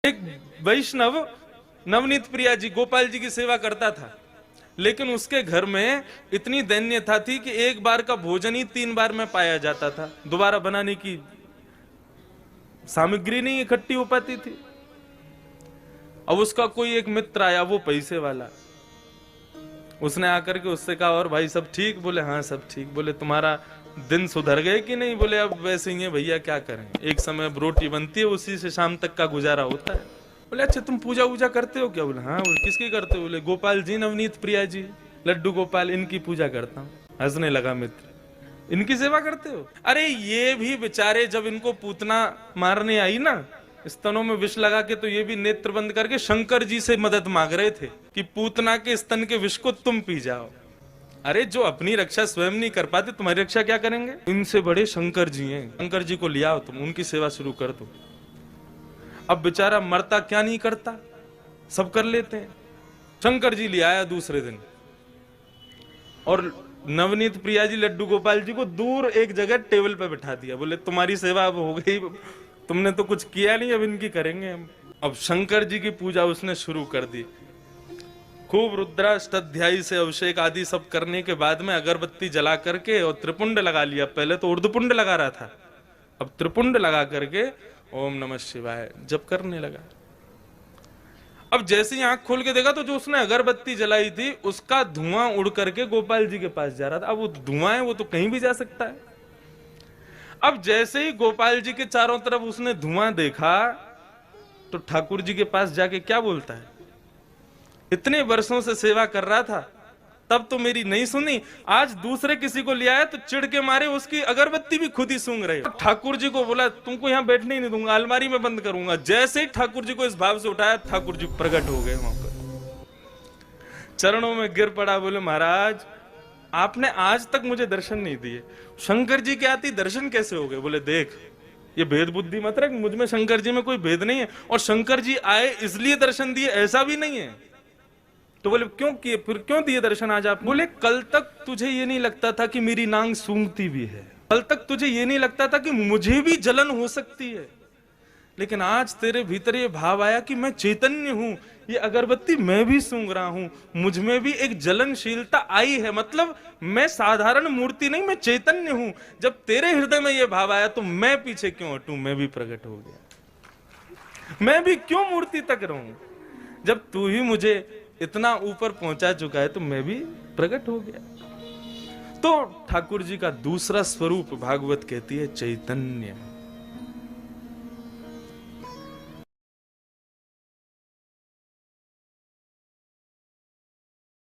एक वैष्णव नवनीत प्रिया जी गोपाल जी की सेवा करता था, लेकिन उसके घर में इतनी दैन्यता थी कि एक बार का भोजन ही 3 बार में पाया जाता था, दोबारा बनाने की सामग्री नहीं इकट्ठी हो पाती थी। अब उसका कोई एक मित्र आया, वो पैसे वाला, उसने आकर के उससे कहा और भाई सब ठीक? बोले हाँ सब ठीक। बोले तुम्हारा दिन सुधर गए कि नहीं? बोले अब वैसे ही है भैया, क्या करें, एक समय अब रोटी बनती है, उसी से शाम तक का गुजारा होता है। बोले अच्छा तुम पूजा वूजा करते हो क्या? बोले हाँ। बोले किसकी करते हो? बोले गोपाल जी, नवनीत प्रिया जी, लड्डू गोपाल, इनकी पूजा करता हूँ। हंसने लगा मित्र, इनकी सेवा करते हो? अरे ये भी बेचारे जब इनको पूतना मारने आई ना, स्तनों में विष लगा के, तो ये भी नेत्र बंद करके शंकर जी से मदद मांग रहे थे कि पूतना के स्तन के विष को तुम पी जाओ। अरे जो अपनी रक्षा स्वयं नहीं कर पाते, तुम्हारी रक्षा क्या करेंगे? इनसे बड़े शंकर जी हैं, शंकर जी को ले आओ, तुम उनकी सेवा शुरू कर दो। अब बेचारा मरता क्या नहीं करता, सब कर लेते हैं। शंकर जी ले आया दूसरे दिन, और नवनीत प्रिया जी लड्डू गोपाल जी को दूर एक जगह टेबल पर बैठा दिया। बोले तुम्हारी सेवा अब हो गई, तुमने तो कुछ किया नहीं, अब इनकी करेंगे हम। अब शंकर जी की पूजा उसने शुरू कर दी। खूब रुद्राष्टाध्यायी से अभिषेक आदि सब करने के बाद में अगरबत्ती जला करके और त्रिपुंड लगा लिया। पहले तो ऊर्ध्वपुंड लगा रहा था, अब त्रिपुंड लगा करके ओम नमः शिवाय जप करने लगा। अब जैसे ही आंख खोल के देखा तो जो उसने अगरबत्ती जलाई थी उसका धुआं उड़ करके गोपाल जी के पास जा रहा था। अब वो धुआं है, वो तो कहीं भी जा सकता है। अब जैसे ही गोपाल जी के चारों तरफ उसने धुआं देखा तो ठाकुर जी के पास जाके क्या बोलता है, इतने वर्षों से सेवा कर रहा था, तब तो मेरी नहीं सुनी, आज दूसरे किसी को ले आया तो चिढ़ के मारे उसकी अगरबत्ती भी खुद ही सूंघ रहे हो। ठाकुर जी को बोला तुमको यहाँ बैठने ही नहीं दूंगा, अलमारी में बंद करूंगा। जैसे ही ठाकुर जी को इस भाव से उठाया, ठाकुर जी प्रकट हो गए वहां पर, चरणों में गिर पड़ा। बोले महाराज आपने आज तक मुझे दर्शन नहीं दिए, शंकर जी के आती दर्शन कैसे हो गए? बोले देख ये भेद बुद्धि मत रख, मुझ में शंकर जी में कोई भेद नहीं है, और शंकर जी आए इसलिए दर्शन दिए ऐसा भी नहीं है। तो बोले क्यों किए, फिर क्यों दिए दर्शन आज आप? बोले कल तक तुझे ये नहीं लगता था कि मेरी नांग सूंघती भी है, कल तक तुझे ये नहीं लगता था कि मुझे भी जलन हो सकती है, लेकिन आज तेरे भीतर ये भाव आया कि मैं चैतन्य हूं, ये अगरबत्ती मैं भी सूंघ रहा हूं, मुझ में भी एक जलनशीलता आई है, मतलब मैं साधारण मूर्ति नहीं, मैं चैतन्य हूं। जब तेरे हृदय में ये भाव आया तो मैं पीछे क्यों हटूं, मैं भी प्रकट हो गया, मैं भी क्यों मूर्ति तक रहूं? जब तू ही मुझे इतना ऊपर पहुंचा चुका है तो मैं भी प्रकट हो गया। तो ठाकुर जी का दूसरा स्वरूप भागवत कहती है चैतन्य।